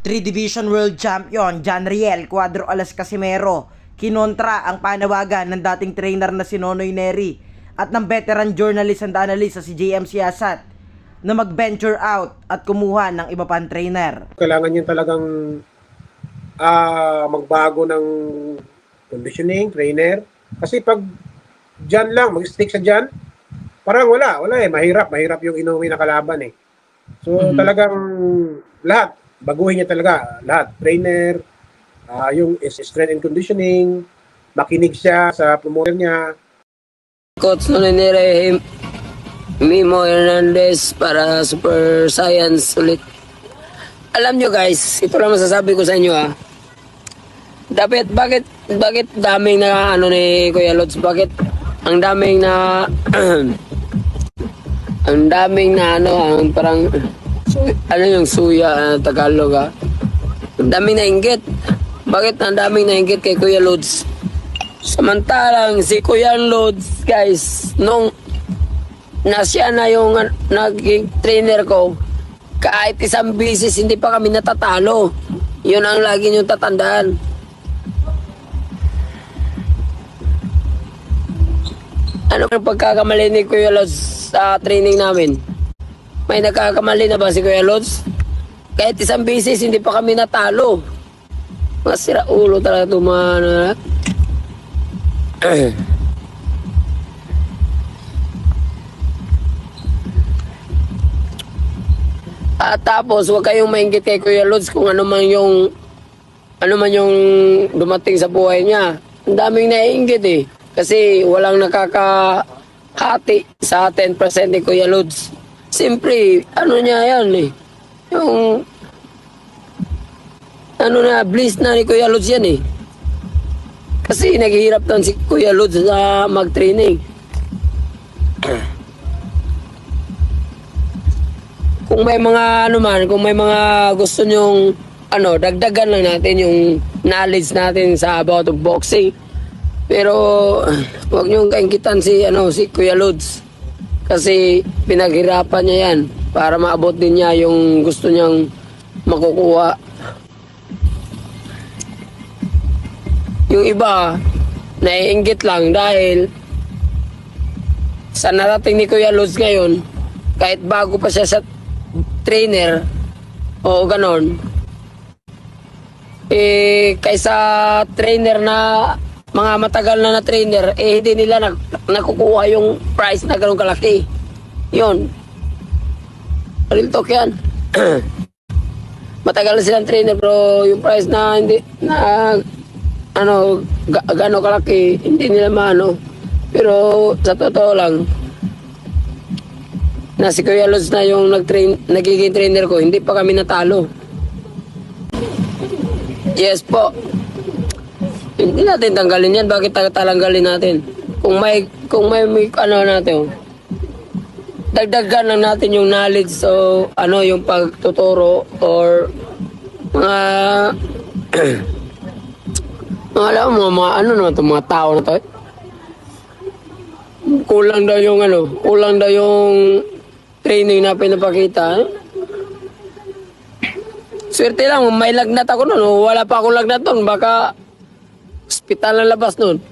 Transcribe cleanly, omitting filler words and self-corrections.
3 Division World Champion John Riel Cuadro Alas Casimero kinontra ang panawagan ng dating trainer na si Nonoy Neri at ng veteran journalist and analyst si JM Siasat na mag-venture out at kumuha ng iba pang trainer. Kailangan niya talagang magbago ng conditioning, trainer. Kasi pag dyan lang, mag-stick sa dyan, parang wala eh. Mahirap yung inuwi na kalaban eh. So talagang lahat, baguhin niya talaga. Lahat, trainer, yung strength and conditioning, makinig siya sa promoter niya. Coach Nonoy Neri, Mimo Hernandez para Super Science ulit. Alam nyo guys, ito lang masasabi ko sa inyo bakit daming na ni Kuya Lods, bakit ang daming na ang daming na parang yung suya Tagalog ang daming nainggit. Bakit ang daming nainggit kay Kuya Lods? Samantalang si Kuya Lods guys, nung na siya na yung naging trainer ko, kahit isang bisis hindi pa kami natatalo. Yun ang lagi niyong tatandaan. Ano ang pagkakamali ni Kuya Lods sa training namin? May nagkakamali na ba si Kuya Lods? Kahit isang bisis hindi pa kami natalo. Masira ulo talaga tumana. At tapos huwag kayong mainggit kay Kuya Lods kung ano man yung dumating sa buhay niya. Ang daming naiinggit eh. Kasi walang nakakahati sa 10% ni Kuya Lods. Siyempre, niya yan eh. Yung bliss na ni Kuya Lods yan eh. Kasi naghihirap lang si Kuya Lods sa mag-training. Kung may mga kung may mga gusto nyong dagdagan lang natin yung knowledge natin sa about of boxing. Pero huwag nyong kainggitan si Kuya Lods. Kasi pinaghirapan niya yan para maabot din niya yung gusto niyang makukuha. Yung iba, naiinggit lang dahil sa narating ni Kuya Lods ngayon, kahit bago pa siya sa trainer o ganon, kaysa trainer na mga matagal na trainer, hindi nila nakukuha yung price na ganun kalaki. Yun, real talk yan. Matagal na silang trainer pero yung price na hindi na gano'n kalaki, hindi nila maano. Pero sa totoo lang, na si Kuya Lods na yung nagiging trainer ko, hindi pa kami natalo. Yes po. Hindi natin tanggalin yan. Bakit tatanggalin natin? Kung may natin, dagdagan lang natin yung knowledge o yung pagtuturo or mga alam mo, mga tao na to eh. Kulang daw yung training na pinapakita. Swerte lang, may lagnat ako noon. Wala pa akong lagnat noon. Baka hospital na labas noon.